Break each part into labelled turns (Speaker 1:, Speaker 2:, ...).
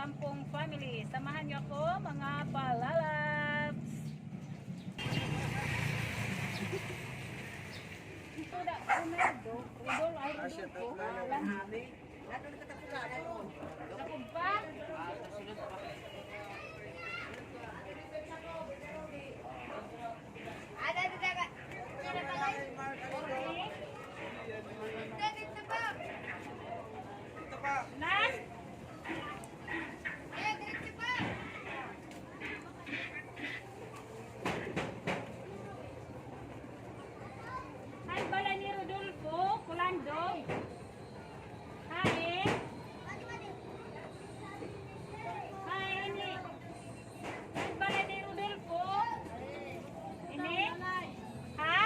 Speaker 1: Tampong family. Samahan niyo ako mga palalabs. Ito da, Ronaldo. Rodol ay Rodolfo. Nakog pa? Nas? Hay bala ni Rodolfo, Kulando. Hay. Hay ini. Hay bala ni Rodolfo. Ini. Ha?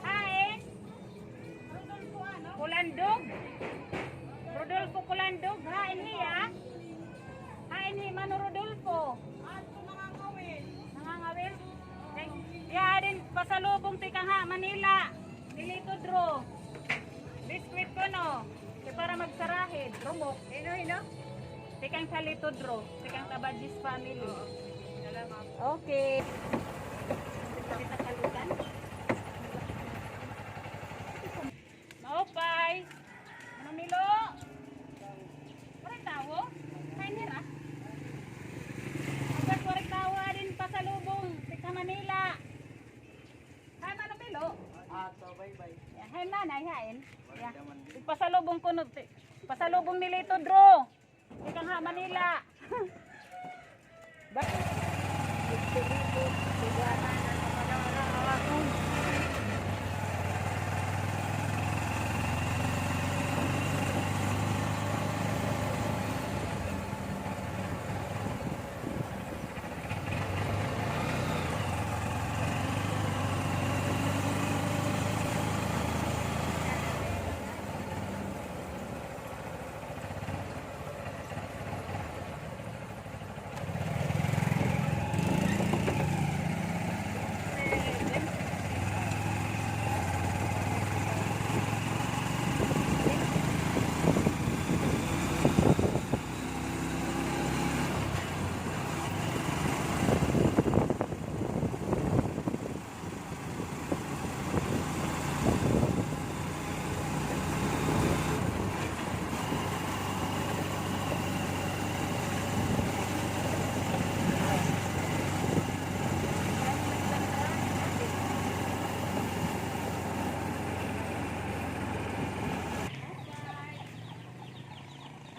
Speaker 1: Hay. Kulandog. Rodolfo Kulandog. Ha ini ya. Ha ini Mano Rodolfo. Nangangawin. Ya din pasalubong tikang ha Manila. Dilito draw. Biskuit ko no. Kaya para magsarahid. Rumok. Ino. Tikang salito draw. Tikang Tabadis family. Okay. Kita kalutan. Maupay. Manamilo. Waray tawo. Kain nira. Agad waray tawo din pasalubong tikang Manila. Hay Manamilo.
Speaker 2: Bye-bye.
Speaker 1: Hay manay hain. Ya. Pasalubong ko no. Pasalubong nilito draw. Tikang ha Manila.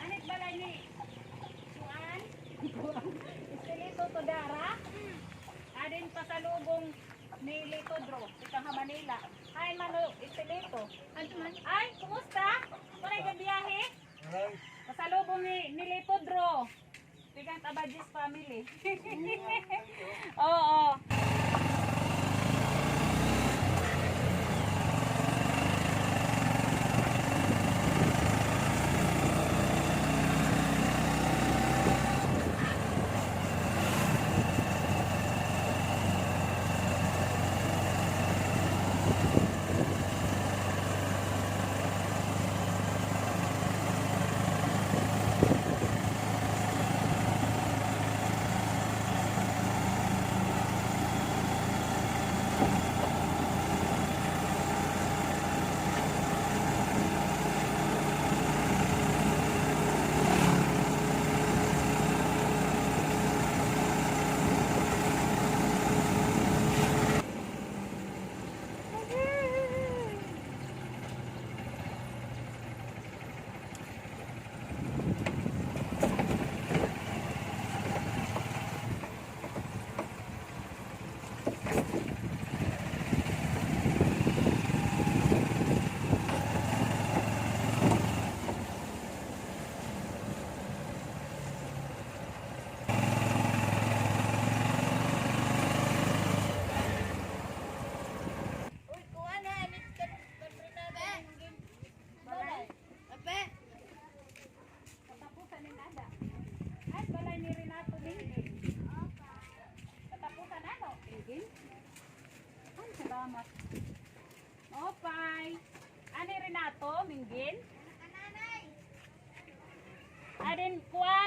Speaker 1: Anit balay ni Suan? Istilito to dara? Adin pasalubong ni Lito Dro, tikang Manila. Ay Mano, istilito. Ay, kumusta? Paray ka biyahe? Pasalubong ni Lito Dro. Tikang Tabadis family. Oo.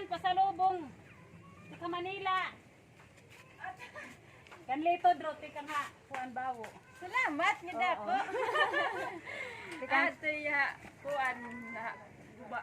Speaker 1: pasalubong. Sa Manila. Ganlito dro tikang ha kuan bawo.
Speaker 2: Salamat nga dako. Ato ya kuan na guba.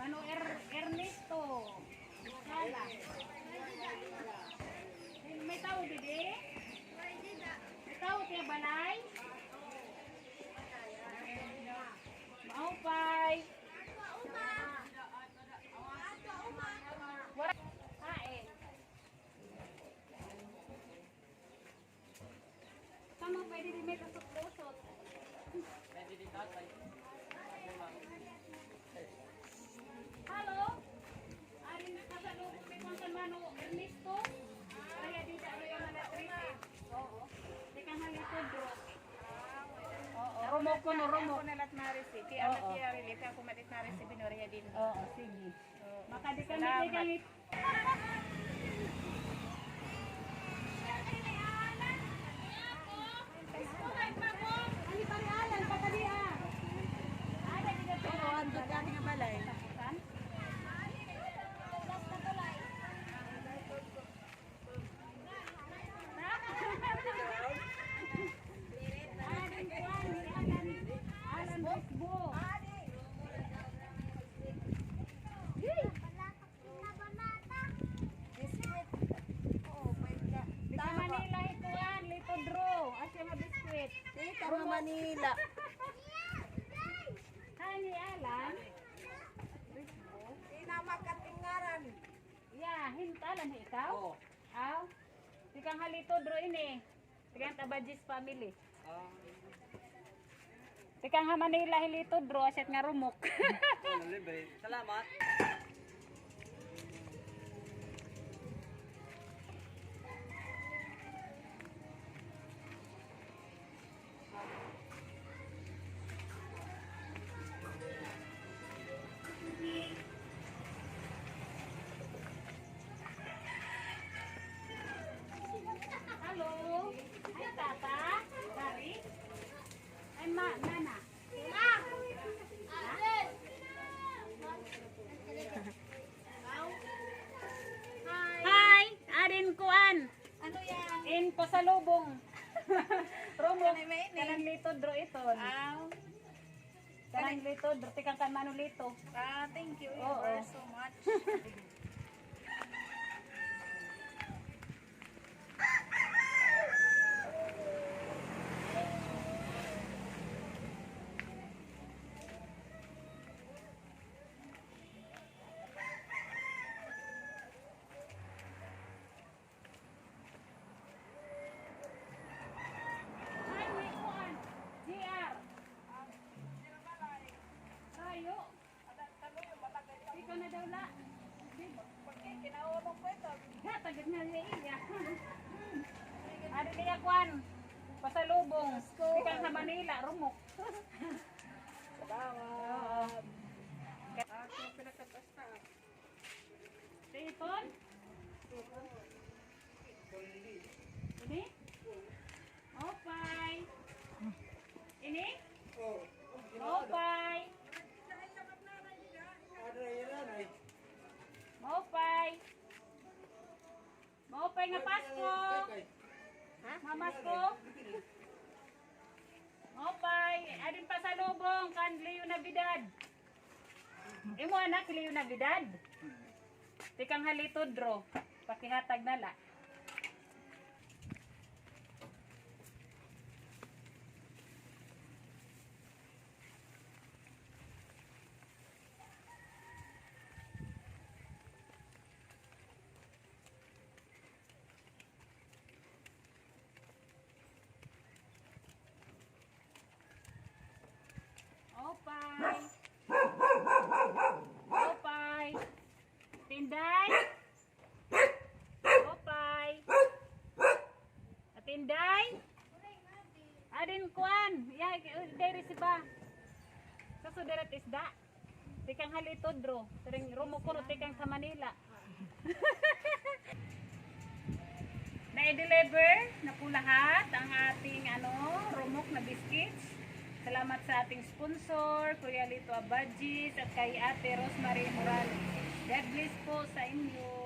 Speaker 1: Mano Ernesto. Sala. May tao didi? May tao tiya balay? Maupay. Wala. Hain. Sama pwede din may tusok-tusok. Halo? Ari na kasalubong ni Juan Mano Ernesto? Kaya di sa iyo na natritis. Oo. Di ka halitod bro. Oo. Rumok ko no, rumok.
Speaker 2: Ako nalat marisi. Ti anak ti arili ka kumatit marisi binoriya din.
Speaker 1: Oo, sige. Maka di ka
Speaker 2: Salamat.
Speaker 1: mitigangit. Ani pare alan pagkadiha. Ada di dito.
Speaker 2: Oo, andun ka nga balay.
Speaker 1: Tapusan. Alan Facebook. Di ka Manila ituan, Lito Draw. Asya nga biskwit.
Speaker 2: Dito ka Manila.
Speaker 1: Hani Alan.
Speaker 2: Tinamakatingaran.
Speaker 1: Ya, hintalan ikaw? Oo. Aw. Di kang halito Draw ini. Di kang Tabajis family. Di kang ha Manila hilito Draw. Asyat nga rumok.
Speaker 3: Salamat.
Speaker 1: Halo. Ay tata. Dari. Ay nana. Hi, Arin Kuan.
Speaker 2: Ano yan?
Speaker 1: In pasalubong. Romo.
Speaker 2: Kanay mainit.
Speaker 1: Kanang lito Draw iton.
Speaker 2: Aw.
Speaker 1: Kanang lito Draw. Tikang kan Mano lito.
Speaker 2: Thank you
Speaker 1: Oo.
Speaker 2: so much.
Speaker 1: Ay, may Kuan. GR. Tayo. Ikaw na daw la.
Speaker 2: Kinaulong ko ito.
Speaker 1: Ha, tagad na niya iya. Ari niya Kuan. Pasalubong. Ikaw sa Manila, rumok.
Speaker 2: Salamat. Ako pinakatasta.
Speaker 1: Tipon? Ini? Opay. Ini? Opay. Maupay. Maupay nga Pasko. Ha? Mamasko. Maupay. Adin pasalubong kan Leo Navidad. Imo anak Leo Navidad. Tikang halito Draw. Pakihatag na la. Tinday. Adin kuan. Ya, diri si ba. Sa sudarat isda. Tikang halitod ro. Sering rumo ko no tikang sa Manila. Na-deliver na po lahat ang ating rumok na biscuits. Salamat sa ating sponsor, Kuya Lito Abadjis at kay Ate Rosemary Morales. God bless po sa inyo.